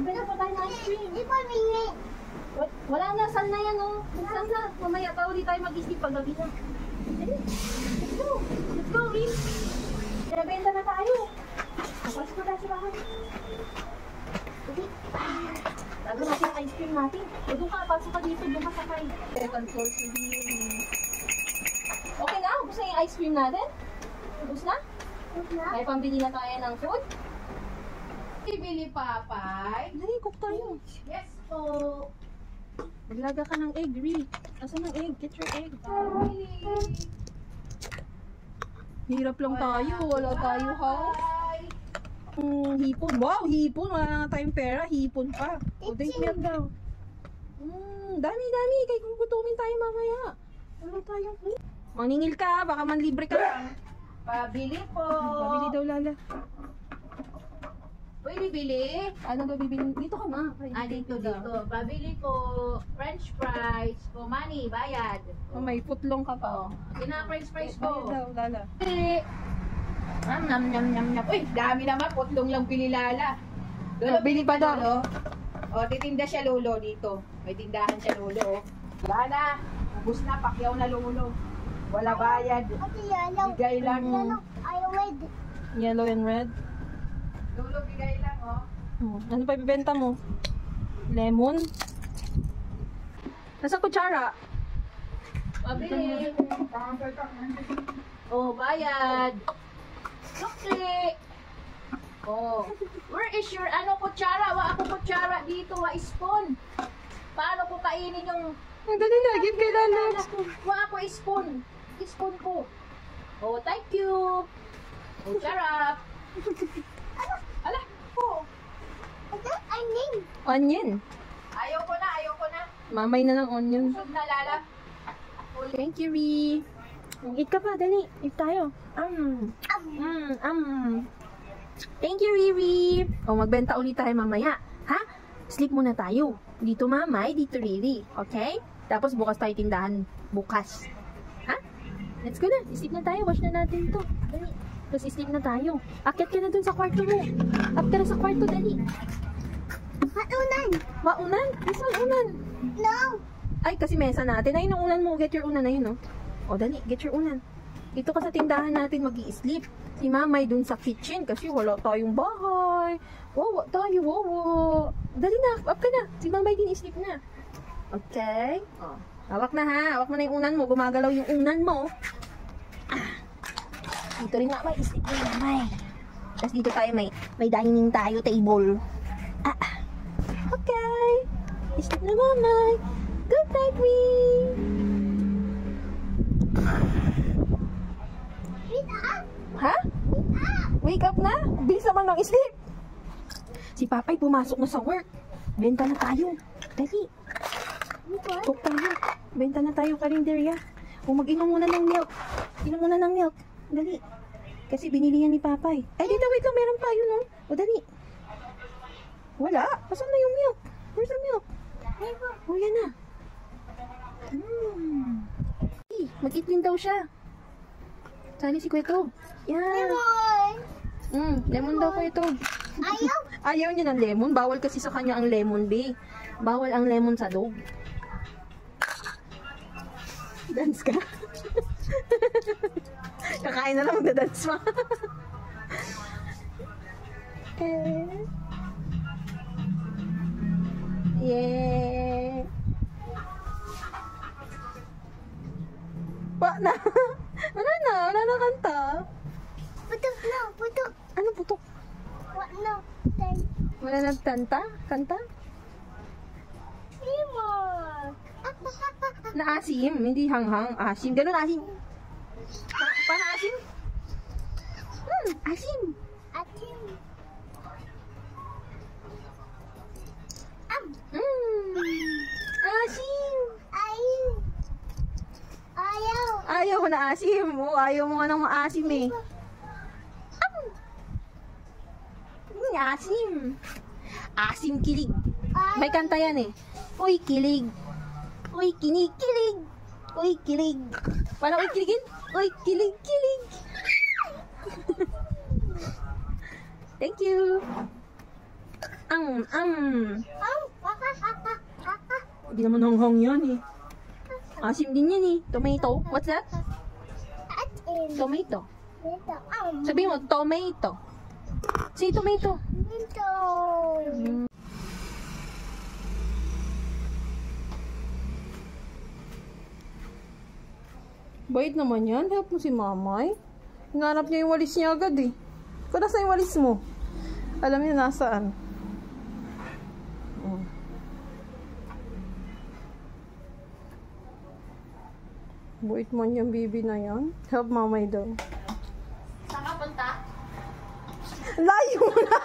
Bigyan pa tayo ng ice cream. Hindi pa mingi. Wala na, saan na yan, oh. Saan na? Mamaya pa ulit tayo mag-isip pag gabi na. Let's go. Let's go, Riz. Nabenta na tayo. Kapasok na tayo sa bahay. Okay. Tago natin ang ice cream natin. O doon ka, pasok ka dito. Doon ka sakay. Second floor to okay na? Gusto na yung ice cream natin? Gusto na? May pambili na tayo ng food? Bibili, Papay? Dali, cook tayo. Yes po. Maglaga ka ng egg, Ri. Asan ang egg? Get your egg. Hirap lang tayo. Wala tayo, ha? Hipon. Wow, hipon. Wala na tayong pera. Hipon pa. O, date milk daw. Dami. Kaya gugutumin tayo mamaya. Wala tayong food. Maningil ka, baka manlibre ka lang. Pabili po. Pabili daw, Lala. Pwede bili? Ano daw bibili? Dito ka na. Dito. Pabili po. French fries. Po, money, bayad. Oh, may putlong ka pa, oh. French fries Bayad po. daw, Lala. Bili. Nam. Uy, dami naman. Putlong lang bili, Lala. Lolo, Bili pa daw. Lolo. O, titinda siya, Lolo, dito. May tindahan siya, Lolo. Lala, ubus na. Pakyaw na, Lolo. Wala bayad. Bigay lang. Yellow and red. Lolo, bigay lang, oh. Ano pa ibibenta mo? Lemon? Nasaan kutsara? Pabili. Oh, bayad. Sukli. Oh. Where is your kutsara? Wa ako kutsara dito, wa spoon. Paano ko kainin yung... Ang dali na, give kay Lala. Wa ako spoon. Spoon ko. Oh, thank you. Oh, charap. Ala, po. Onion. Ayaw ko na. Mamay na ng onion. Busog na, Lala. Thank you, Ri. Eat ka pa, dali. Eat tayo. Thank you, Riri. O, magbenta ulit tayo mamaya. Ha? Sleep muna tayo. Dito mamay, dito Riri. Okay? Tapos bukas tayo tindahan. Bukas. Ha? Let's go na. Sleep na tayo. Wash na natin to. Dali. Tapos sleep na tayo. Akyat ka na dun sa kwarto mo. Up ka na sa kwarto, dali. Maunan? Yes, maunan. No. Ay, kasi mesa natin. Ayun ang unan mo. Get your unan na yun, no? O, dali. Get your unan. Dito ka sa tindahan natin mag-i-sleep. Si Mamay dun sa kitchen kasi wala tayong bahay. Wawa tayo, wawa. Dali na, up ka na. Si Mamay din i-sleep na. Okay? O, hawak na ha. Hawak mo na yung unan mo. Gumagalaw yung unan mo. Dito rin Mamay. I-sleep na Mamay. Tapos dito tayo may dining tayo, table. Okay. I-sleep na Mamay. Good night, Wee. Ha? Wake up na? Bilis naman ng sleep. Si Papay pumasok na sa work. Benta na tayo. Dali. Cook tayo. Benta na tayo karinderya. O mag-inom muna ng milk. Inom muna ng milk. Dali. Kasi binili yan ni Papay. Ay, dito, wait lang. Meron pa yun, no? O, dali. Wala. Asan na yung milk? Where's the milk? O, yan na. Mag-eat din daw siya. Sali si Kweto. Yan. Lemon daw ko ito. Ayaw niya ng lemon. Bawal kasi sa kanya ang lemon, be. Bawal ang lemon sa dog. Dance ka? Kakain na lang magda-dance ma. Yeah. Na. Wala na kanta. Putok na, putok. Ano putok? Wala na kanta? Kanta? Lemon. Na asim, hindi hanghang. Asim, ganun asim. Paano asim? Asim. Atim. Asim. Ayaw ko na asim. Oh, ayaw mo nga ng maasim eh. Asim. Asim kilig. May kanta yan eh. Uy, kilig. Uy, kilig. Uy, kilig. Paano uy, kiligin? Uy, kilig. Thank you. Hindi naman hanghang yan eh. Asim din yan eh. Tomato. What's that? Atin. Tomato. Dito. Sabihin mo, tomato. Say tomato. Dito. Bait naman yan. Help mo si mamay. Hinanap niya yung walis niya agad eh. Kung nasa yung walis mo? Alam niya nasaan. Oh. Bait man yung baby na yan. Help mamay daw. Saan ka punta? Layo na!